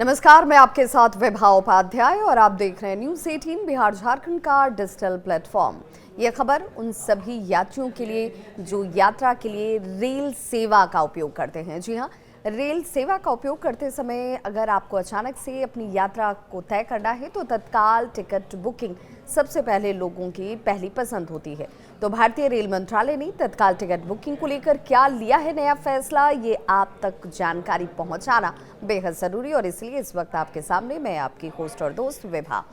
नमस्कार, मैं आपके साथ विभा उपाध्याय और आप देख रहे हैं न्यूज़ 18 बिहार झारखंड का डिजिटल प्लेटफॉर्म। ये खबर उन सभी यात्रियों के लिए जो यात्रा के लिए रेल सेवा का उपयोग करते हैं। जी हाँ, रेल सेवा का उपयोग करते समय अगर आपको अचानक से अपनी यात्रा को तय करना है तो तत्काल टिकट बुकिंग सबसे पहले लोगों की पहली पसंद होती है। तो भारतीय रेल मंत्रालय ने तत्काल टिकट बुकिंग को लेकर क्या लिया है नया फैसला, ये आप तक जानकारी पहुंचाना बेहद ज़रूरी और इसलिए इस वक्त आपके सामने मैं आपकी होस्ट और दोस्त विभा।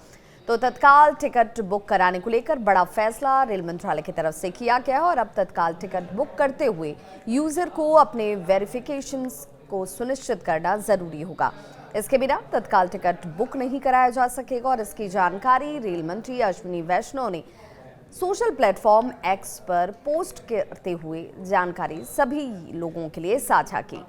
तो तत्काल टिकट बुक कराने को लेकर बड़ा फैसला रेल मंत्रालय की तरफ से किया गया है और अब तत्काल टिकट बुक करते हुए यूज़र को अपने वेरिफिकेशंस को सुनिश्चित करना ज़रूरी होगा। इसके बिना तत्काल टिकट बुक नहीं कराया जा सकेगा और इसकी जानकारी रेल मंत्री अश्विनी वैष्णव ने सोशल प्लेटफॉर्म एक्स पर पोस्ट करते हुए जानकारी सभी लोगों के लिए साझा की।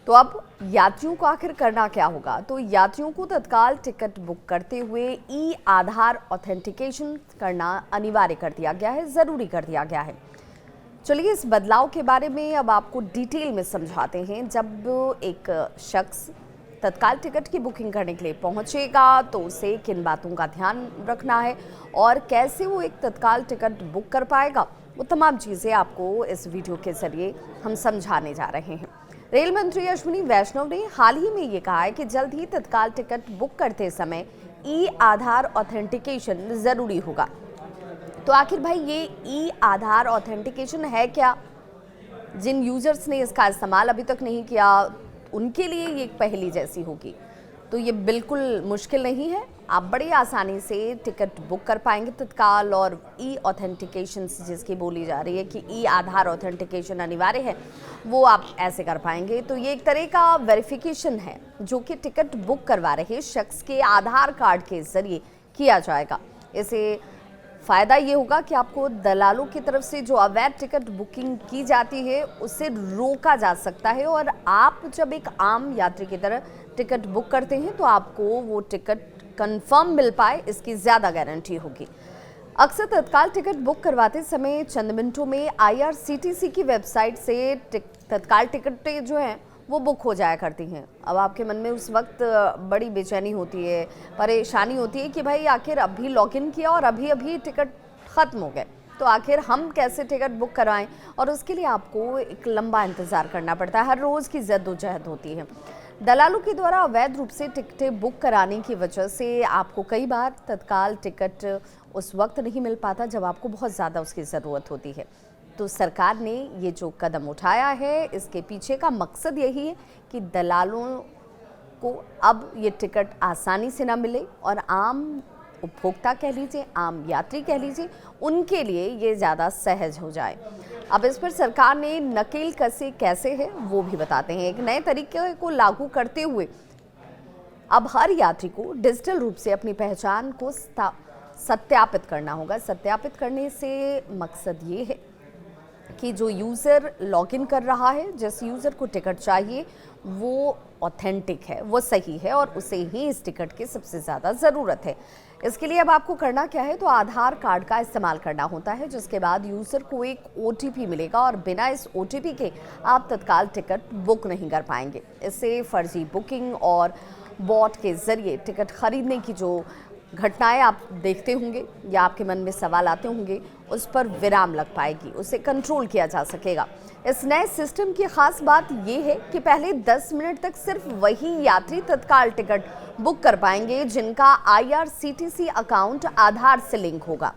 तो अब यात्रियों को आखिर करना क्या होगा? तो यात्रियों को तत्काल टिकट बुक करते हुए ई आधार ऑथेंटिकेशन करना अनिवार्य कर दिया गया है, ज़रूरी कर दिया गया है। चलिए इस बदलाव के बारे में अब आपको डिटेल में समझाते हैं। जब एक शख्स तत्काल टिकट की बुकिंग करने के लिए पहुंचेगा तो उसे किन बातों का ध्यान रखना है और कैसे वो एक तत्काल टिकट बुक कर पाएगा, वो तमाम चीज़ें आपको इस वीडियो के जरिए हम समझाने जा रहे हैं। रेल मंत्री अश्विनी वैष्णव ने हाल ही में ये कहा है कि जल्द ही तत्काल टिकट बुक करते समय ई आधार ऑथेंटिकेशन ज़रूरी होगा। तो आखिर भाई ये ई आधार ऑथेंटिकेशन है क्या? जिन यूजर्स ने इसका इस्तेमाल अभी तक नहीं किया उनके लिए ये एक पहेली जैसी होगी। तो ये बिल्कुल मुश्किल नहीं है, आप बड़ी आसानी से टिकट बुक कर पाएंगे तत्काल। और ई ऑथेंटिकेशन जिसकी बोली जा रही है कि ई आधार ऑथेंटिकेशन अनिवार्य है, वो आप ऐसे कर पाएंगे। तो ये एक तरह का वेरिफिकेशन है जो कि टिकट बुक करवा रहे शख्स के आधार कार्ड के जरिए किया जाएगा। इसे फ़ायदा ये होगा कि आपको दलालों की तरफ से जो अवैध टिकट बुकिंग की जाती है उससे रोका जा सकता है और आप जब एक आम यात्री की तरह टिकट बुक करते हैं तो आपको वो टिकट कंफर्म मिल पाए, इसकी ज़्यादा गारंटी होगी। अक्सर तत्काल टिकट बुक करवाते समय चंद मिनटों में IRCTC की वेबसाइट से तत्काल टिकटें जो हैं वो बुक हो जाया करती हैं। अब आपके मन में उस वक्त बड़ी बेचैनी होती है, परेशानी होती है कि भाई आखिर अभी लॉगिन किया और अभी टिकट ख़त्म हो गए, तो आखिर हम कैसे टिकट बुक कराएं? और उसके लिए आपको एक लंबा इंतज़ार करना पड़ता है, हर रोज़ की जद्दोजहद होती है। दलालों के द्वारा अवैध रूप से टिकटें बुक कराने की वजह से आपको कई बार तत्काल टिकट उस वक्त नहीं मिल पाता जब आपको बहुत ज़्यादा उसकी ज़रूरत होती है। तो सरकार ने ये जो कदम उठाया है इसके पीछे का मकसद यही है कि दलालों को अब ये टिकट आसानी से ना मिले और आम उपभोक्ता कह लीजिए, आम यात्री कह लीजिए, उनके लिए ये ज़्यादा सहज हो जाए। अब इस पर सरकार ने नकेल कसे कैसे है वो भी बताते हैं। एक नए तरीके को लागू करते हुए अब हर यात्री को डिजिटल रूप से अपनी पहचान को सत्यापित करना होगा। सत्यापित करने से मकसद ये है कि जो यूज़र लॉगिन कर रहा है, जिस यूज़र को टिकट चाहिए वो ऑथेंटिक है, वो सही है और उसे ही इस टिकट की सबसे ज़्यादा ज़रूरत है। इसके लिए अब आपको करना क्या है, तो आधार कार्ड का इस्तेमाल करना होता है, जिसके बाद यूज़र को एक OTP मिलेगा और बिना इस OTP के आप तत्काल टिकट बुक नहीं कर पाएंगे। इससे फर्जी बुकिंग और बॉट के ज़रिए टिकट खरीदने की जो घटनाएं आप देखते होंगे या आपके मन में सवाल आते होंगे, उस पर विराम लग पाएगी, उसे कंट्रोल किया जा सकेगा। इस नए सिस्टम की खास बात यह है कि पहले 10 मिनट तक सिर्फ वही यात्री तत्काल टिकट बुक कर पाएंगे जिनका IRCTC अकाउंट आधार से लिंक होगा।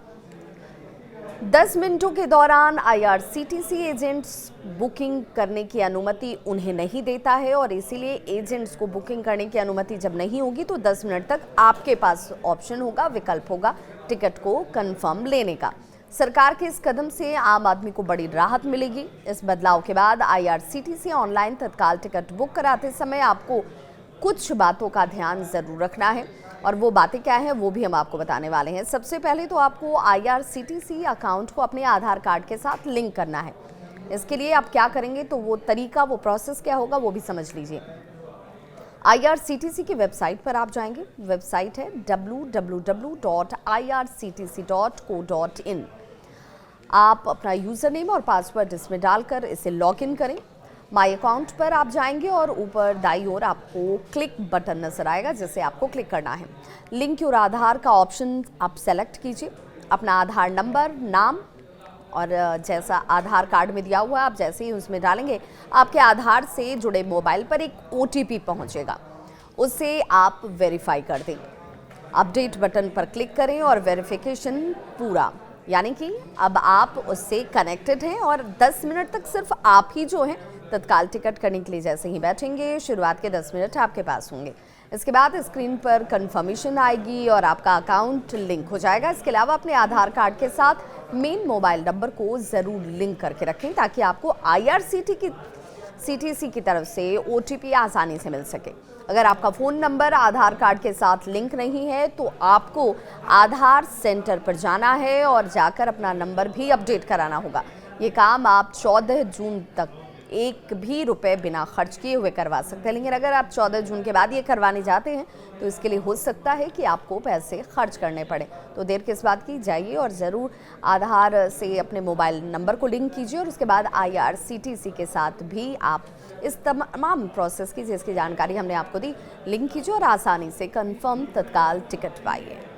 10 मिनटों के दौरान IRCTC एजेंट्स बुकिंग करने की अनुमति उन्हें नहीं देता है और इसीलिए एजेंट्स को बुकिंग करने की अनुमति जब नहीं होगी तो 10 मिनट तक आपके पास ऑप्शन होगा, विकल्प होगा टिकट को कंफर्म लेने का। सरकार के इस कदम से आम आदमी को बड़ी राहत मिलेगी। इस बदलाव के बाद IRCTC ऑनलाइन तत्काल टिकट बुक कराते समय आपको कुछ बातों का ध्यान ज़रूर रखना है और वो बातें क्या हैं वो भी हम आपको बताने वाले हैं। सबसे पहले तो आपको IRCTC अकाउंट को अपने आधार कार्ड के साथ लिंक करना है। इसके लिए आप क्या करेंगे, तो वो तरीका, वो प्रोसेस क्या होगा वो भी समझ लीजिए। IRCTC की वेबसाइट पर आप जाएंगे। वेबसाइट है www.irctc.co.in। आप अपना यूज़र नेम और पासवर्ड इसमें डालकर इसे लॉगिन करें। माई अकाउंट पर आप जाएंगे और ऊपर दाईं ओर आपको क्लिक बटन नजर आएगा जिसे आपको क्लिक करना है। लिंक और आधार का ऑप्शन आप सेलेक्ट कीजिए। अपना आधार नंबर, नाम और जैसा आधार कार्ड में दिया हुआ है आप जैसे ही उसमें डालेंगे आपके आधार से जुड़े मोबाइल पर एक OTP पहुंचेगा, उसे आप वेरीफाई कर दें। अपडेट बटन पर क्लिक करें और वेरिफिकेशन पूरा, यानी कि अब आप उससे कनेक्टेड हैं और 10 मिनट तक सिर्फ आप ही जो हैं तत्काल टिकट करने के लिए जैसे ही बैठेंगे शुरुआत के 10 मिनट आपके पास होंगे। इसके बाद स्क्रीन पर कंफर्मेशन आएगी और आपका अकाउंट लिंक हो जाएगा। इसके अलावा अपने आधार कार्ड के साथ मेन मोबाइल नंबर को ज़रूर लिंक करके रखें ताकि आपको IRCTC की तरफ से OTP आसानी से मिल सके। अगर आपका फ़ोन नंबर आधार कार्ड के साथ लिंक नहीं है तो आपको आधार सेंटर पर जाना है और जाकर अपना नंबर भी अपडेट कराना होगा। ये काम आप 14 जून तक एक भी रुपए बिना खर्च किए हुए करवा सकते हैं। लेकिन अगर आप 14 जून के बाद ये करवाने जाते हैं तो इसके लिए हो सकता है कि आपको पैसे खर्च करने पड़े। तो देर किस बात की, जाइए और ज़रूर आधार से अपने मोबाइल नंबर को लिंक कीजिए और उसके बाद IRCTC के साथ भी आप इस तमाम प्रोसेस की जिसकी जानकारी हमने आपको दी, लिंक कीजिए और आसानी से कंफर्म तत्काल टिकट पाइए।